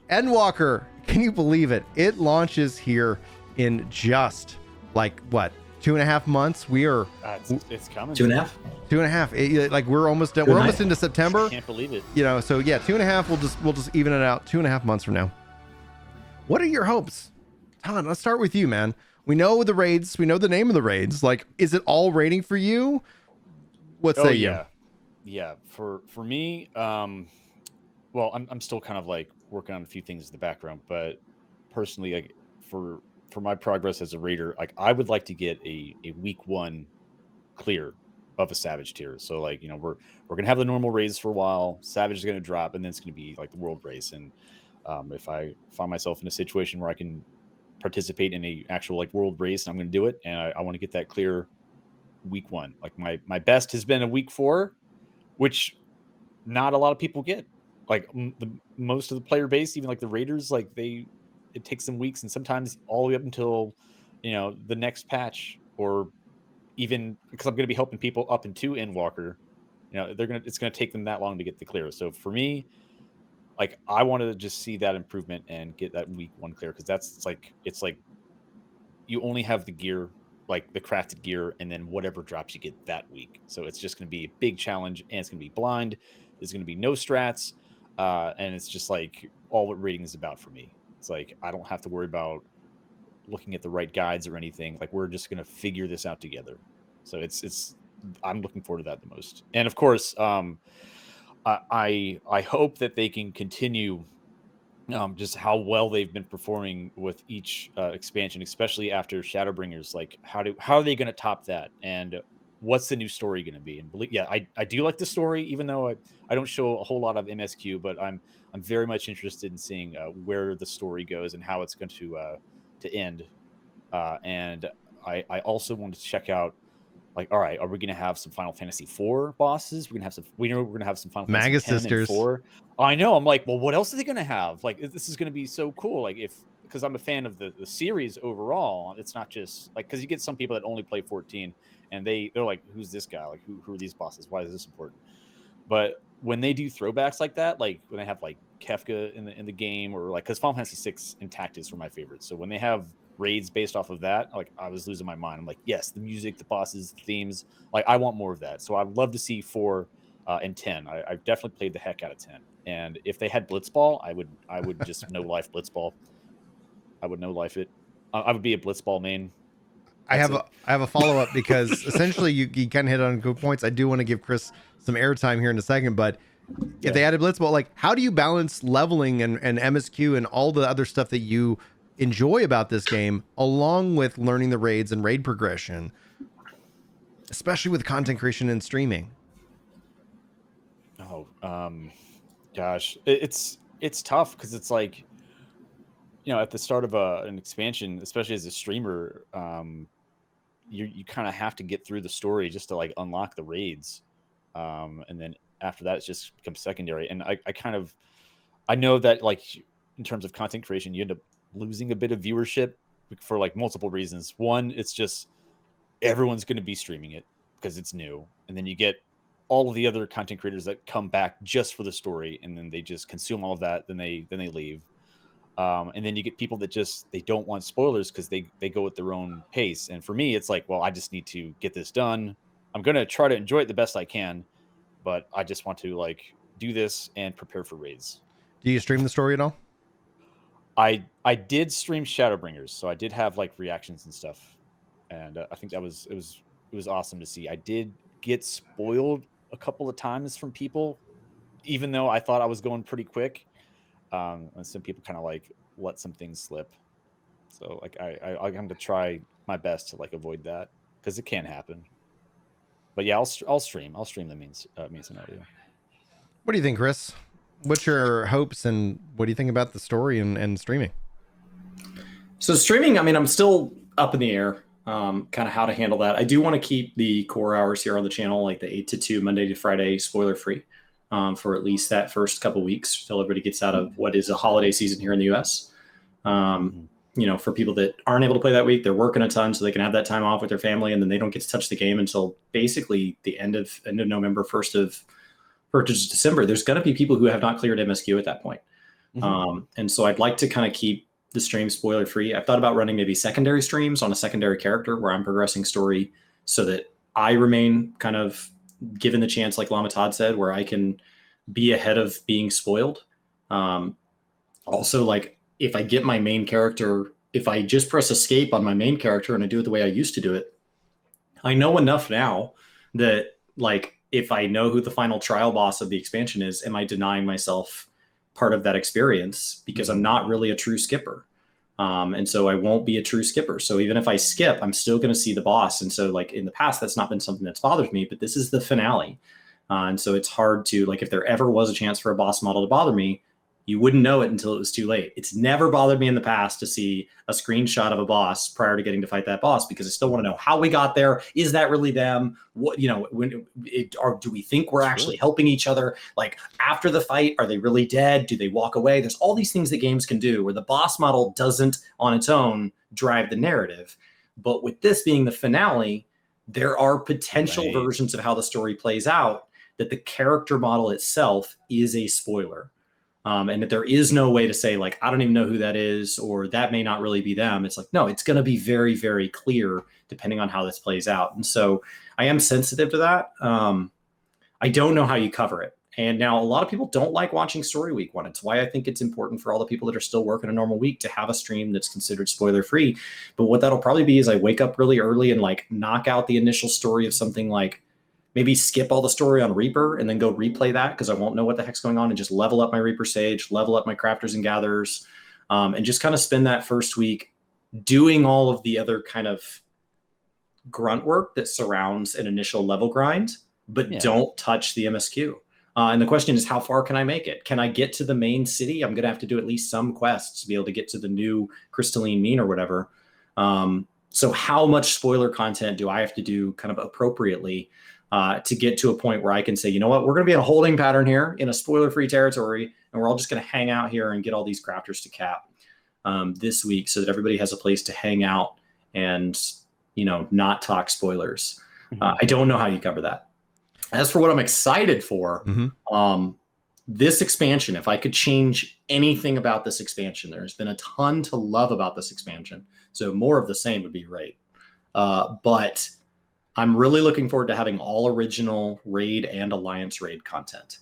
Endwalker, can you believe it? It launches here in just like what, 2.5 months? We are it's coming. 2.5. 2.5. Like we're almost done. We're almost into September. I can't believe it. You know, so yeah, 2.5. We'll just even it out. 2.5 months from now. What are your hopes, Todd? Let's start with you, man. We know the raids. We know the name of the raids. Like, is it all raiding for you? What say you? Yeah. For me, well, I'm still kind of like working on a few things in the background, but personally, like for my progress as a raider, like I would like to get a week 1 clear of a Savage tier. So like, you know, we're gonna have the normal raids for a while. Savage is gonna drop, and then it's gonna be like the world race. And if I find myself in a situation where I can participate in a actual like world race, I'm gonna do it, and I want to get that clear week 1. Like my best has been a week 4, which not a lot of people get. Like most of the player base, even like the raiders, like it takes them weeks, and sometimes all the way up until, you know, the next patch, or even because I'm going to be helping people up into Endwalker, you know, it's going to take them that long to get the clear. So for me, like I wanted to just see that improvement and get that week 1 clear, because it's like you only have the gear, like the crafted gear, and then whatever drops you get that week. So it's just going to be a big challenge, and it's going to be blind. There's going to be no strats, and it's just like all what raiding is about for me. It's like I don't have to worry about looking at the right guides or anything. Like we're just going to figure this out together. So it's I'm looking forward to that the most. And of course, I hope that they can continue just how well they've been performing with each expansion, especially after Shadowbringers. Like how are they going to top that, and what's the new story going to be? And I do like the story, even though I don't show a whole lot of MSQ, but I'm very much interested in seeing where the story goes and how it's going to end. And I also want to check out, like, all right, are we going to have some Final Fantasy IV bosses? We know we're going to have some Final Magus Fantasy X sisters. and 4. I know. I'm like, well, what else are they going to have? Like, this is going to be so cool. Like, because I'm a fan of the series overall. It's not just like, because you get some people that only play 14, and they're like, who's this guy? Like, who are these bosses? Why is this important? But when they do throwbacks like that, like when they have like Kefka in the game, or like, because Final Fantasy VI and Tactics were my favorites. So when they have raids based off of that, like I was losing my mind. I'm like, yes, the music, the bosses, the themes, like I want more of that. So I'd love to see 4 and 10. I've definitely played the heck out of 10. And if they had Blitzball, I would just no life Blitzball. I would no life it. I would be a Blitzball main. I have a follow up, because essentially you kind of hit on good points. I do want to give Chris some airtime here in a second, but if they added Blitzball, like how do you balance leveling and MSQ and all the other stuff that you enjoy about this game, along with learning the raids and raid progression, especially with content creation and streaming? Oh, gosh, it's tough, because it's like, you know, at the start of an expansion, especially as a streamer, you kind of have to get through the story just to like unlock the raids, and then after that it's just becomes secondary. And I know that, like, in terms of content creation, you end up losing a bit of viewership for like multiple reasons. One, it's just everyone's going to be streaming it because it's new, and then you get all of the other content creators that come back just for the story, and then they just consume all of that, then they leave. And then you get people that they don't want spoilers because they go at their own pace. And for me, it's like, well, I just need to get this done. I'm going to try to enjoy it the best I can, but I just want to like do this and prepare for raids. Do you stream the story at all? I did stream Shadowbringers, so I did have like reactions and stuff, and I think it was awesome to see. I did get spoiled a couple of times from people, even though I thought I was going pretty quick. And some people kind of like let some things slip. So like I'm going to try my best to like avoid that, because it can happen. But yeah, I'll stream the main scenario. What do you think, Chris? What's your hopes, and what do you think about the story and streaming? So streaming, I mean, I'm still up in the air, kind of how to handle that. I do want to keep the core hours here on the channel, like the 8 to 2, Monday to Friday, spoiler free, for at least that first couple weeks till everybody gets out of what is a holiday season here in the US. You know, for people that aren't able to play that week, they're working a ton, so they can have that time off with their family, and then they don't get to touch the game until basically the end of November, 1st of December. There's going to be people who have not cleared MSQ at that point. And so I'd like to kind of keep the stream spoiler free. I've thought about running maybe secondary streams on a secondary character where I'm progressing story so that I remain kind of given the chance, like Llamatodd said, where I can be ahead of being spoiled. Also, like if I get my main character, if I just press escape on my main character and I do it the way I used to do it, I know enough now that like if I know who the final trial boss of the expansion is, am I denying myself part of that experience because I'm not really a true skipper? And so I won't be a true skipper. So even if I skip, I'm still going to see the boss. And so like in the past, that's not been something that's bothered me, but this is the finale. And so it's hard to like, if there ever was a chance for a boss model to bother me, you wouldn't know it until it was too late. It's never bothered me in the past to see a screenshot of a boss prior to getting to fight that boss because I still want to know how we got there. Is that really them? What, you know, or do we think we're actually helping each other? Like after the fight, are they really dead? Do they walk away? There's all these things that games can do where the boss model doesn't on its own drive the narrative. But with this being the finale, there are potential versions of how the story plays out that the character model itself is a spoiler. And that there is no way to say like, I don't even know who that is, or that may not really be them. It's like, no, it's going to be very, very clear depending on how this plays out. And so I am sensitive to that. I don't know how you cover it. And now a lot of people don't like watching story week one. It's why I think it's important for all the people that are still working a normal week to have a stream that's considered spoiler free. But what that'll probably be is I wake up really early and like knock out the initial story of something like, maybe skip all the story on Reaper and then go replay that because I won't know what the heck's going on and just level up my Reaper sage, level up my crafters and gatherers, and just kind of spend that first week doing all of the other kind of grunt work that surrounds an initial level grind, but don't touch the MSQ. And the question is, how far can I make it? Can I get to the main city? I'm going to have to do at least some quests to be able to get to the new crystalline mean or whatever. So how much spoiler content do I have to do kind of appropriately to get to a point where I can say, you know what, we're going to be in a holding pattern here in a spoiler-free territory, and we're all just going to hang out here and get all these crafters to cap this week so that everybody has a place to hang out and, you know, not talk spoilers. I don't know how you cover that. As for what I'm excited for, this expansion, if I could change anything about this expansion, there's been a ton to love about this expansion. So more of the same would be great. But I'm really looking forward to having all original raid and alliance raid content.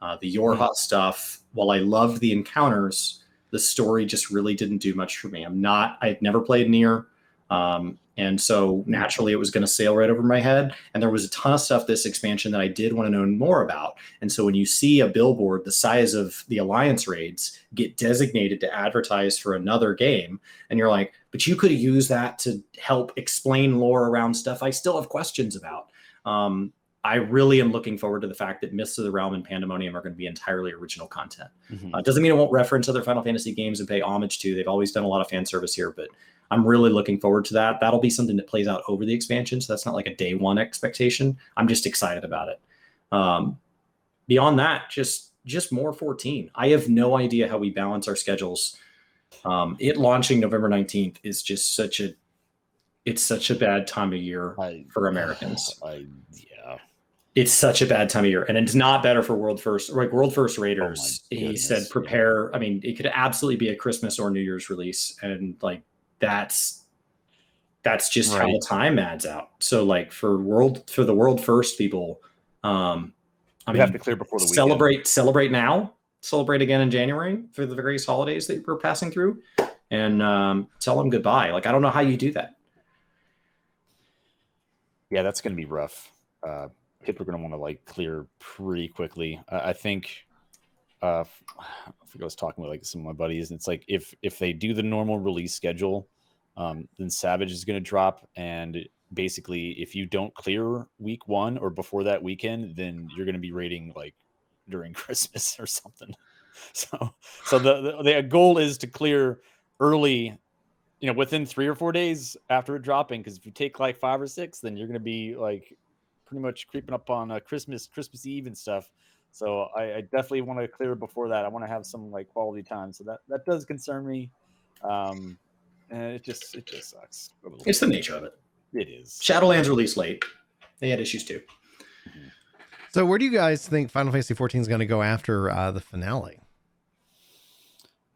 The Yorha stuff, while I loved the encounters, the story just really didn't do much for me. I've never played Nier. And so naturally it was going to sail right over my head. And there was a ton of stuff this expansion that I did want to know more about. And so when you see a billboard the size of the alliance raids get designated to advertise for another game, and you're like, but you could use that to help explain lore around stuff I still have questions about. I really am looking forward to the fact that Myths of the Realm and Pandemonium are going to be entirely original content. Doesn't mean it won't reference other Final Fantasy games and pay homage to. They've always done a lot of fan service here, but I'm really looking forward to that. That'll be something that plays out over the expansion, so that's not like a day one expectation. I'm just excited about it. Beyond that, just more 14. I have no idea how we balance our schedules. It launching November 19th is just such a bad time of year for Americans. It's such a bad time of year, and it's not better for World First Raiders. He said, prepare. I mean, it could absolutely be a Christmas or New Year's release, and like that's just how the time adds out. So like for the World First people, I mean, have to clear before the weekend. Celebrate now, celebrate again in January for the various holidays that we're passing through, and tell them goodbye. Like I don't know how you do that. Yeah, that's going to be rough. People are going to want to like clear pretty quickly. I think I was talking with like some of my buddies, and it's like if they do the normal release schedule, then Savage is going to drop, and basically if you don't clear week one or before that weekend, then you're going to be raiding like during Christmas or something. So the goal is to clear early, you know, within 3 or 4 days after it dropping, because if you take like 5 or 6, then you're going to be like pretty much creeping up on Christmas Eve and stuff. So I definitely want to clear before that. I want to have some like quality time. So that does concern me. And it just sucks. It's the nature of it. It is. Shadowlands released late. They had issues too. So where do you guys think Final Fantasy XIV is going to go after the finale?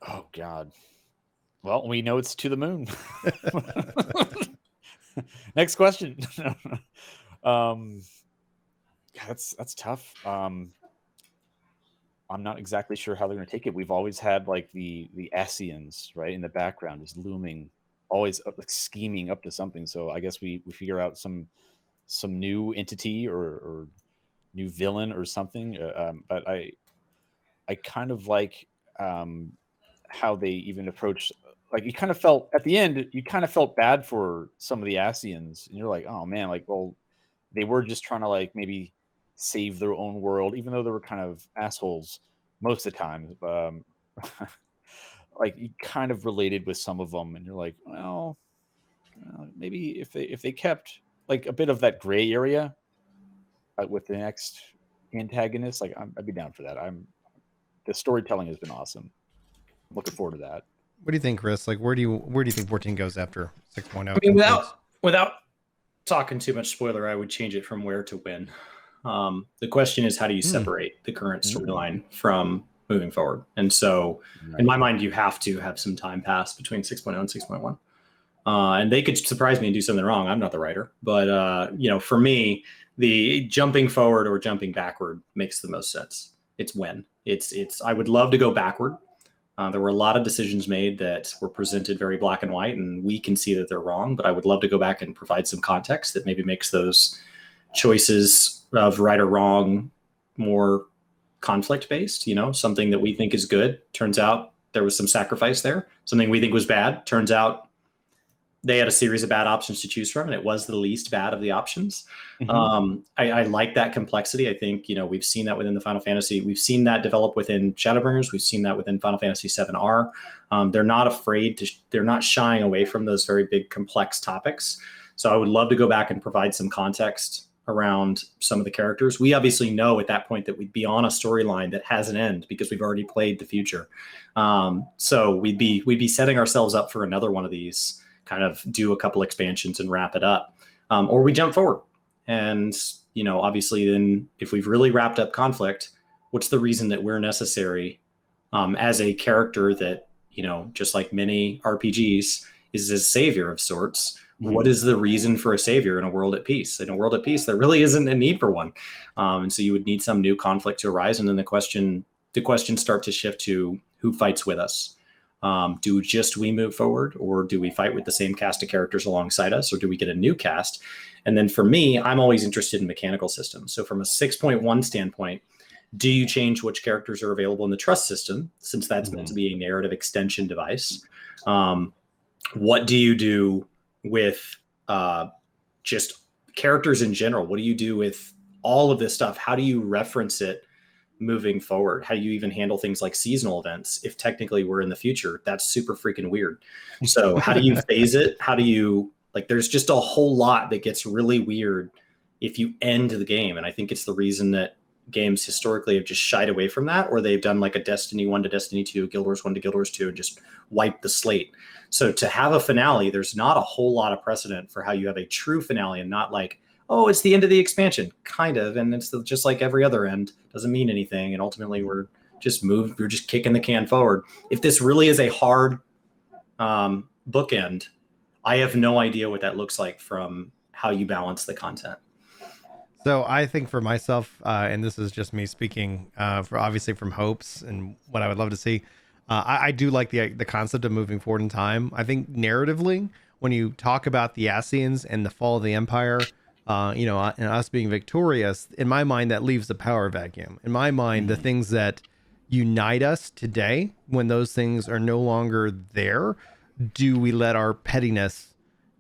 Oh God. Well, we know it's to the moon. Next question. Yeah, that's tough. I'm not exactly sure how they're going to take it. We've always had like the Asians right in the background, is looming, always up, like, scheming up to something. So I guess we figure out some new entity or new villain or something. But I kind of like how they even approach. Like, you kind of felt at the end, you kind of felt bad for some of the Asians, and you're like, oh man, like, well, they were just trying to like maybe save their own world, even though they were kind of assholes most of the time. Like, you kind of related with some of them, and you're like, well, maybe if they kept like a bit of that gray area with the next antagonist, like I'd be down for that. The storytelling has been awesome. I'm looking forward to that. What do you think, Chris? Like, where do you think 14 goes after 6.0? I mean, without talking too much spoiler, I would change it from where to when. The question is, how do you separate the current storyline from moving forward? And so, in my mind, you have to have some time pass between 6.0 and 6.1. And they could surprise me and do something wrong. I'm not the writer, but for me, the jumping forward or jumping backward makes the most sense. It's when I would love to go backward. There were a lot of decisions made that were presented very black and white, and we can see that they're wrong, but I would love to go back and provide some context that maybe makes those choices of right or wrong more conflict based. Something that we think is good, turns out there was some sacrifice there. Something we think was bad, turns out they had a series of bad options to choose from, and it was the least bad of the options. Mm-hmm. I like that complexity. I think, we've seen that within the Final Fantasy. We've seen that develop within Shadowbringers. We've seen that within Final Fantasy VII-R. They're not afraid they're not shying away from those very big, complex topics. So I would love to go back and provide some context around some of the characters. We obviously know at that point that we'd be on a storyline that has an end because we've already played the future. So we'd be setting ourselves up for another one of these, kind of do a couple expansions and wrap it up, or we jump forward. And obviously, then if we've really wrapped up conflict, what's the reason that we're necessary as a character that just like many RPGs is a savior of sorts? Mm-hmm. What is the reason for a savior in a world at peace? In a world at peace, there really isn't a need for one, and so you would need some new conflict to arise, and then the questions start to shift to who fights with us. Do just we move forward, or do we fight with the same cast of characters alongside us, or do we get a new cast? And then for me, I'm always interested in mechanical systems. So from a 6.1 standpoint, do you change which characters are available in the trust system, since that's meant to be a narrative extension device? What do you do with just characters in general? What do you do with all of this stuff? How do you reference it moving forward? How do you even handle things like seasonal events if technically we're in the future? That's super freaking weird. So how do you phase it? How do you, there's just a whole lot that gets really weird if you end the game. And I think it's the reason that games historically have just shied away from that, or they've done like a Destiny 1 to Destiny 2, Guild Wars 1 to Guild Wars 2, and just wipe the slate. So to have a finale, there's not a whole lot of precedent for how you have a true finale, and not like, oh, it's the end of the expansion, kind of, and it's just like every other end, doesn't mean anything, and ultimately we're just kicking the can forward. If this really is a hard bookend, I have no idea what that looks like from how you balance the content. So I think for myself, and this is just me speaking, for obviously from hopes and what I would love to see, I do like the concept of moving forward in time. I think narratively, when you talk about the Asians and the fall of the Empire, and us being victorious, in my mind, that leaves a power vacuum. In my mind, the things that unite us today, when those things are no longer there, do we let our pettiness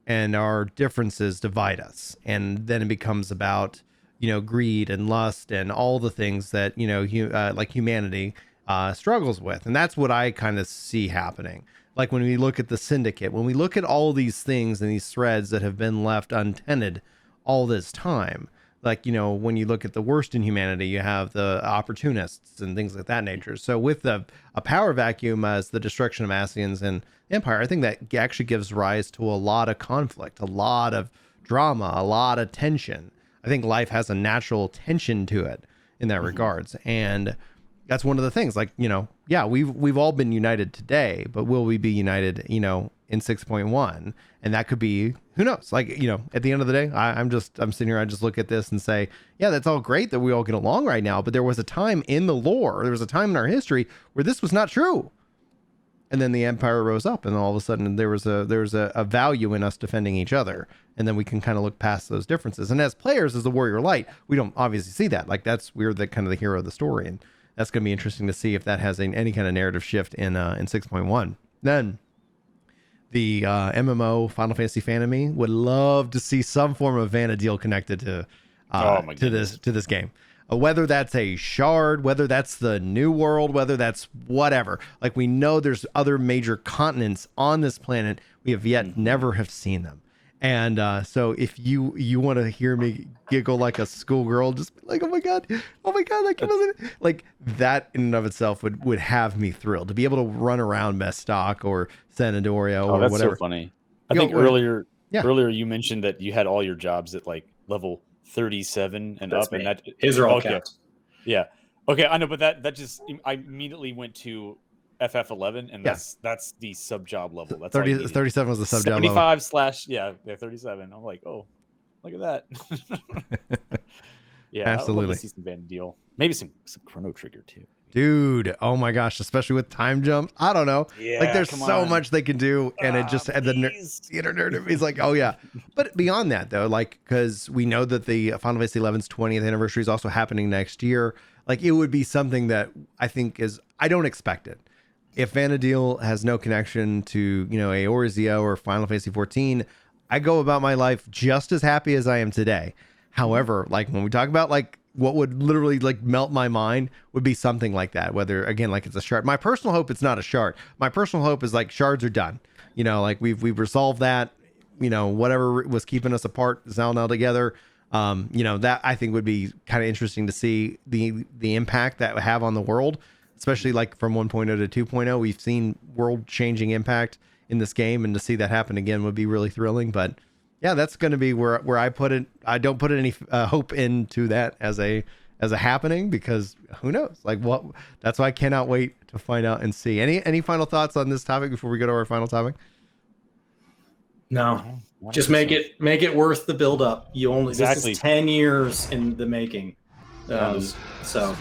and our differences divide us? And then it becomes about, greed and lust and all the things that, like humanity struggles with. And that's what I kind of see happening. Like when we look at the Syndicate, when we look at all these things and these threads that have been left untended all this time, like, when you look at the worst in humanity, you have the opportunists and things like that nature. So with a power vacuum as the destruction of Asians and Empire, I think that actually gives rise to a lot of conflict, a lot of drama, a lot of tension. I think life has a natural tension to it in that regards. And that's one of the things. Like, yeah, we've all been united today, but will we be united, in 6.1? And that could be, who knows? Like, at the end of the day, I'm sitting here, I just look at this and say, yeah, that's all great that we all get along right now, but there was a time in the lore, there was a time in our history where this was not true. And then the Empire rose up, and all of a sudden there was a value in us defending each other. And then we can kind of look past those differences. And as players, as the Warrior Light, we don't obviously see that. Like, we're the kind of the hero of the story. And that's going to be interesting to see if that has any kind of narrative shift in 6.1. Then the MMO Final Fantasy Fantasy would love to see some form of Vana'diel connected to this game. Whether that's a shard, whether that's the new world, whether that's whatever. Like, we know there's other major continents on this planet. We have yet never have seen them. And so if you want to hear me giggle like a schoolgirl, just be like, oh my god, like that in and of itself would have me thrilled to be able to run around Messtock or San Andorio or that's whatever. So funny. I think earlier you mentioned that you had all your jobs at like level 37 and That's up, me. and that His are all kept. Yeah. Okay, I know, but that just, I immediately went to FF11, and that's the sub job level. That's 37 was the sub job level. 75 / 37. I'm like, oh, look at that. Yeah, absolutely. I'd love to see some Vana'diel, maybe some Chrono Trigger too. Dude, oh my gosh, especially with time jumps. I don't know. Yeah, like, there's so much they can do, and it just had the theater nerd. He's like, oh yeah. But beyond that, though, like, because we know that the Final Fantasy XI's 20th anniversary is also happening next year. Like, it would be something that I think I don't expect it. If Vana'diel has no connection to, Eorzea or Final Fantasy XIV, I go about my life just as happy as I am today. However, like, when we talk about, like, what would literally, like, melt my mind would be something like that. Whether, again, like, it's a shard. My personal hope, it's not a shard. My personal hope is, like, shards are done. Like, we've resolved that. Whatever was keeping us apart is now together. That I think would be kind of interesting to see the impact that would have on the world, especially like from 1.0 to 2.0. We've seen world changing impact in this game, and to see that happen again would be really thrilling. But yeah, that's going to be where I put it. I don't put any hope into that as a happening, because who knows? Like, what? That's why I cannot wait to find out and see. Any final thoughts on this topic before we go to our final topic? No, just make it worth the build up. You only Exactly. This is 10 years in the making. So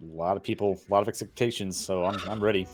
a lot of people, a lot of expectations. So I'm ready.